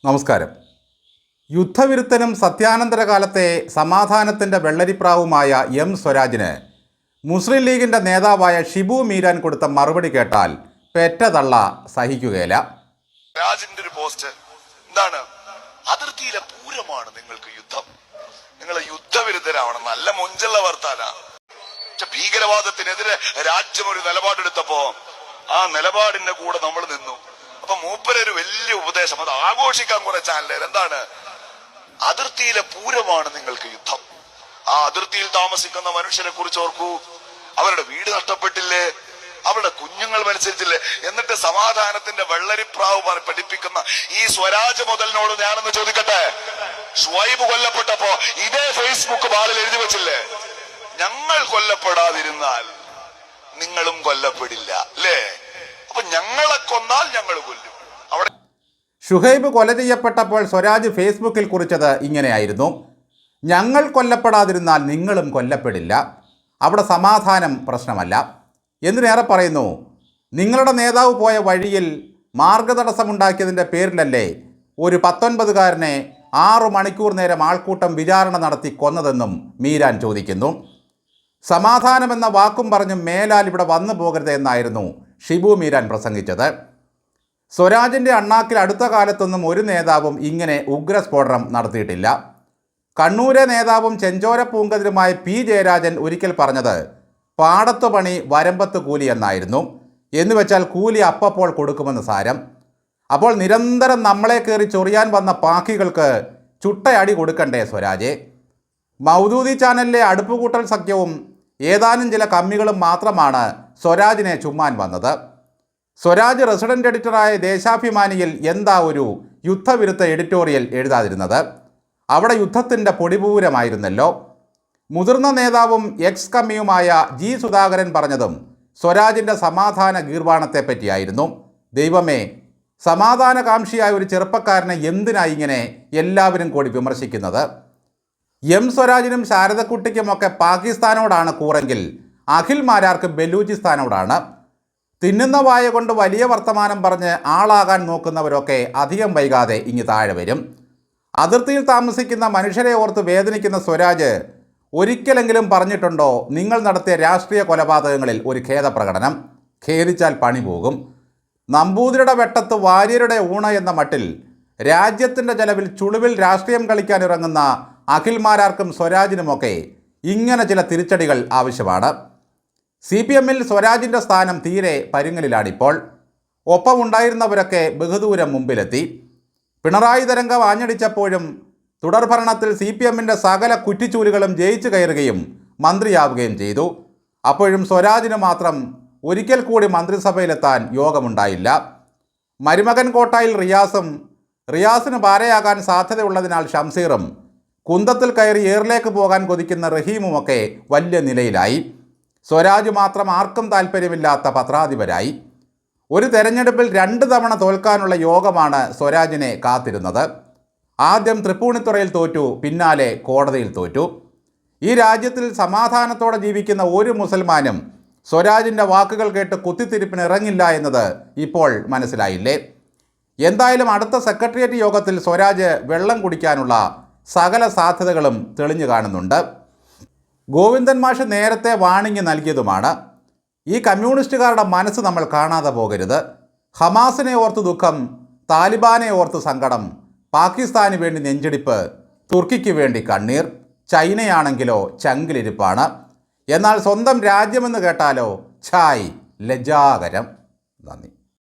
നമസ്കാരം. യുദ്ധവിരുദ്ധനും സത്യാനന്തര കാലത്തെ സമാധാനത്തിൻ്റെ വെള്ളരിപ്രാവുമായ എം സ്വരാജിന് മുസ്ലിം ലീഗിൻ്റെ നേതാവായ ഷിബു മീരാൻ കൊടുത്ത മറുപടി കേട്ടാൽ പെറ്റതള്ള സഹിക്കുകയില്ല. രാജിന്റെ ഒരു പോസ്റ്റ് എന്താണ്? അതിർത്തിയിലെ പൂരമാണ് നിങ്ങൾക്ക് യുദ്ധം, നിങ്ങൾ യുദ്ധവിരുദ്ധരാവണം. നല്ല മൊഞ്ചുള്ള വർത്താന. ഭീകരവാദത്തിനെതിരെ രാജ്യം ഒരു നിലപാടെടുത്തപ്പോ ആ നിലപാടിന്റെ കൂടെ നമ്മൾ നിന്നു. അപ്പൊ മൂപ്പരൊരു വലിയ ഉപദേശം, അത് ആഘോഷിക്കാൻ കുറെ ചാനലുകാർ എന്താണ്? അതിർത്തിയിലെ പൂരമാണ് നിങ്ങൾക്ക് യുദ്ധം. ആ അതിർത്തിയിൽ താമസിക്കുന്ന മനുഷ്യരെ കുറിച്ച് ഓർക്കൂ. അവരുടെ വീട് നഷ്ടപ്പെട്ടില്ലേ, അവരുടെ കുഞ്ഞുങ്ങൾ മത്സരിച്ചില്ലേ? എന്നിട്ട് സമാധാനത്തിന്റെ വെള്ളരിപ്രാവ് പഠിപ്പിക്കുന്ന ഈ സ്വരാജ് മുതലിനോട് ഞാനൊന്ന് ചോദിക്കട്ടെ. ഷുഐബ് കൊല്ലപ്പെട്ടപ്പോ ഇതേ ഫേസ്ബുക്ക് ബാളിൽ എഴുതി വെച്ചില്ലേ, ഞങ്ങൾ കൊല്ലപ്പെടാതിരുന്നാൽ നിങ്ങളും കൊല്ലപ്പെടില്ല അല്ലേ? അപ്പൊ ഞങ്ങളെ കൊന്നാൽ ഞങ്ങൾ കൊല്ലും. അവിടെ ഷുഹൈബ് കൊല ചെയ്യപ്പെട്ടപ്പോൾ സ്വരാജ് ഫേസ്ബുക്കിൽ കുറിച്ചത് ഇങ്ങനെയായിരുന്നു: ഞങ്ങൾ കൊല്ലപ്പെടാതിരുന്നാൽ നിങ്ങളും കൊല്ലപ്പെടില്ല, അവിടെ സമാധാനം പ്രശ്നമല്ല. എന്തിനേറെ പറയുന്നു, നിങ്ങളുടെ നേതാവ് പോയ വഴിയിൽ മാർഗതടസ്സമുണ്ടാക്കിയതിൻ്റെ പേരിലല്ലേ ഒരു 19കാരനെ 6 മണിക്കൂർ നേരം ആൾക്കൂട്ടം വിചാരണ നടത്തി കൊന്നതെന്നും മീരാൻ ചോദിക്കുന്നു. സമാധാനമെന്ന വാക്കും പറഞ്ഞ് മേലാൽ ഇവിടെ വന്നു പോകരുത് എന്നായിരുന്നു ഷിബു മീരാൻ പ്രസംഗിച്ചത്. സ്വരാജിൻ്റെ അണ്ണാക്കിൽ അടുത്ത കാലത്തൊന്നും ഒരു നേതാവും ഇങ്ങനെ ഉഗ്രസ്ഫോടനം നടത്തിയിട്ടില്ല. കണ്ണൂരെ നേതാവും ചെഞ്ചോര പൂങ്കതിരുമായ പി ജയരാജൻ ഒരിക്കൽ പറഞ്ഞത് പാടത്തു പണി വരമ്പത്ത് കൂലി എന്നായിരുന്നു. എന്നുവെച്ചാൽ കൂലി അപ്പോൾ കൊടുക്കുമെന്ന് സാരം. അപ്പോൾ നിരന്തരം നമ്മളെ കയറി ചൊറിയാൻ വന്ന പാക്കികൾക്ക് ചുട്ടയടി കൊടുക്കണ്ടേ സ്വരാജെ? മൗദൂദി ചാനലിലെ അടുപ്പുകൂട്ടൽ സഖ്യവും ഏതാനും ചില കമ്മികളും മാത്രമാണ് സ്വരാജിനെ ചുമ്മാൻ വന്നത്. സ്വരാജ് റെസിഡന്റ് എഡിറ്ററായ ദേശാഭിമാനിയിൽ എന്താ ഒരു യുദ്ധവിരുദ്ധ എഡിറ്റോറിയൽ എഴുതാതിരുന്നത്? അവിടെ യുദ്ധത്തിൻ്റെ പൊടിപൂരമായിരുന്നല്ലോ. മുതിർന്ന നേതാവും എക്സ് കമ്മിയുമായ ജി സുധാകരൻ പറഞ്ഞതും സ്വരാജിൻ്റെ സമാധാന ഗീർവാണത്തെ പറ്റിയായിരുന്നു. ദൈവമേ, സമാധാനകാംക്ഷിയായ ഒരു ചെറുപ്പക്കാരനെ എന്തിനായി ഇങ്ങനെ എല്ലാവരും കൂടി വിമർശിക്കുന്നത്? എം സ്വരാജിനും ശാരദക്കുട്ടിക്കുമൊക്കെ പാകിസ്ഥാനോടാണ് കൂറെങ്കിൽ അഖിൽ മാരാർക്ക് ബലൂചിസ്ഥാനോടാണ്. തിന്നുന്ന വായ കൊണ്ട് വലിയ വർത്തമാനം പറഞ്ഞ് ആളാകാൻ നോക്കുന്നവരൊക്കെ അധികം വൈകാതെ ഇങ്ങ് താഴെ വരും. അതിർത്തിയിൽ താമസിക്കുന്ന മനുഷ്യരെ ഓർത്ത് വേദനിക്കുന്ന സ്വരാജ് ഒരിക്കലെങ്കിലും പറഞ്ഞിട്ടുണ്ടോ നിങ്ങൾ നടത്തിയ രാഷ്ട്രീയ കൊലപാതകങ്ങളിൽ ഒരു ഖേദപ്രകടനം? ഖേദിച്ചാൽ പണി പോകും. നമ്പൂതിരിയുടെ വെട്ടത്ത് വാര്യരുടെ ഊണ എന്ന മട്ടിൽ രാജ്യത്തിൻ്റെ ചെലവിൽ ചുളിവിൽ രാഷ്ട്രീയം കളിക്കാനിറങ്ങുന്ന അഖിൽമാരാർക്കും സ്വരാജിനുമൊക്കെ ഇങ്ങനെ ചില തിരിച്ചടികൾ ആവശ്യമാണ്. CPM-ൽ സ്വരാജിൻ്റെ സ്ഥാനം തീരെ പരുങ്ങലിലാണിപ്പോൾ. ഒപ്പമുണ്ടായിരുന്നവരൊക്കെ ബഹുദൂരം മുമ്പിലെത്തി. പിണറായി തരംഗം ആഞ്ഞടിച്ചപ്പോഴും തുടർഭരണത്തിൽ CPM-ൻ്റെ സകല കുറ്റിച്ചൂലുകളും ജയിച്ചു കയറുകയും മന്ത്രിയാവുകയും ചെയ്തു. അപ്പോഴും സ്വരാജിന് മാത്രം ഒരിക്കൽ കൂടി മന്ത്രിസഭയിലെത്താൻ യോഗമുണ്ടായില്ല. മരുമകൻ കോട്ടായിൽ റിയാസിന് ഭാരയാകാൻ സാധ്യതയുള്ളതിനാൽ ഷംസീറും കുന്തത്തിൽ കയറി ഏറിലേക്ക് പോകാൻ കൊതിക്കുന്ന റഹീമുമൊക്കെ വലിയ നിലയിലായി. സ്വരാജ് മാത്രം ആർക്കും താല്പര്യമില്ലാത്ത പത്രാധിപരായി. ഒരു തെരഞ്ഞെടുപ്പിൽ 2 തവണ തോൽക്കാനുള്ള യോഗമാണ് സ്വരാജിനെ കാത്തിരുന്നത്. ആദ്യം തൃപ്പൂണിത്തുറയിൽ തോറ്റു, പിന്നാലെ കോടതിയിൽ തോറ്റു. ഈ രാജ്യത്തിൽ സമാധാനത്തോടെ ജീവിക്കുന്ന ഒരു മുസൽമാനും സ്വരാജിൻ്റെ വാക്കുകൾ കേട്ട് കുത്തിത്തിരിപ്പിന് ഇറങ്ങില്ല എന്നത് ഇപ്പോൾ മനസ്സിലായില്ലേ? എന്തായാലും അടുത്ത സെക്രട്ടേറിയറ്റ് യോഗത്തിൽ സ്വരാജ് വെള്ളം കുടിക്കാനുള്ള സകല സാധ്യതകളും തെളിഞ്ഞു കാണുന്നുണ്ട്. ഗോവിന്ദൻ മാഷ് നേരത്തെ വാണിംഗ് നൽകിയതുമാണ്. ഈ കമ്മ്യൂണിസ്റ്റുകാരുടെ മനസ്സ് നമ്മൾ കാണാതെ പോകരുത്. ഹമാസിനെ ഓർത്ത് ദുഃഖം, താലിബാനെ ഓർത്ത് സങ്കടം, പാകിസ്ഥാന് വേണ്ടി നെഞ്ചിടിപ്പ്, തുർക്കിക്ക് വേണ്ടി കണ്ണീർ, ചൈനയാണെങ്കിലോ ചങ്കിലിരിപ്പാണ്. എന്നാൽ സ്വന്തം രാജ്യമെന്ന് കേട്ടാലോ ഛായ്, ലജ്ജാകരം. നന്ദി.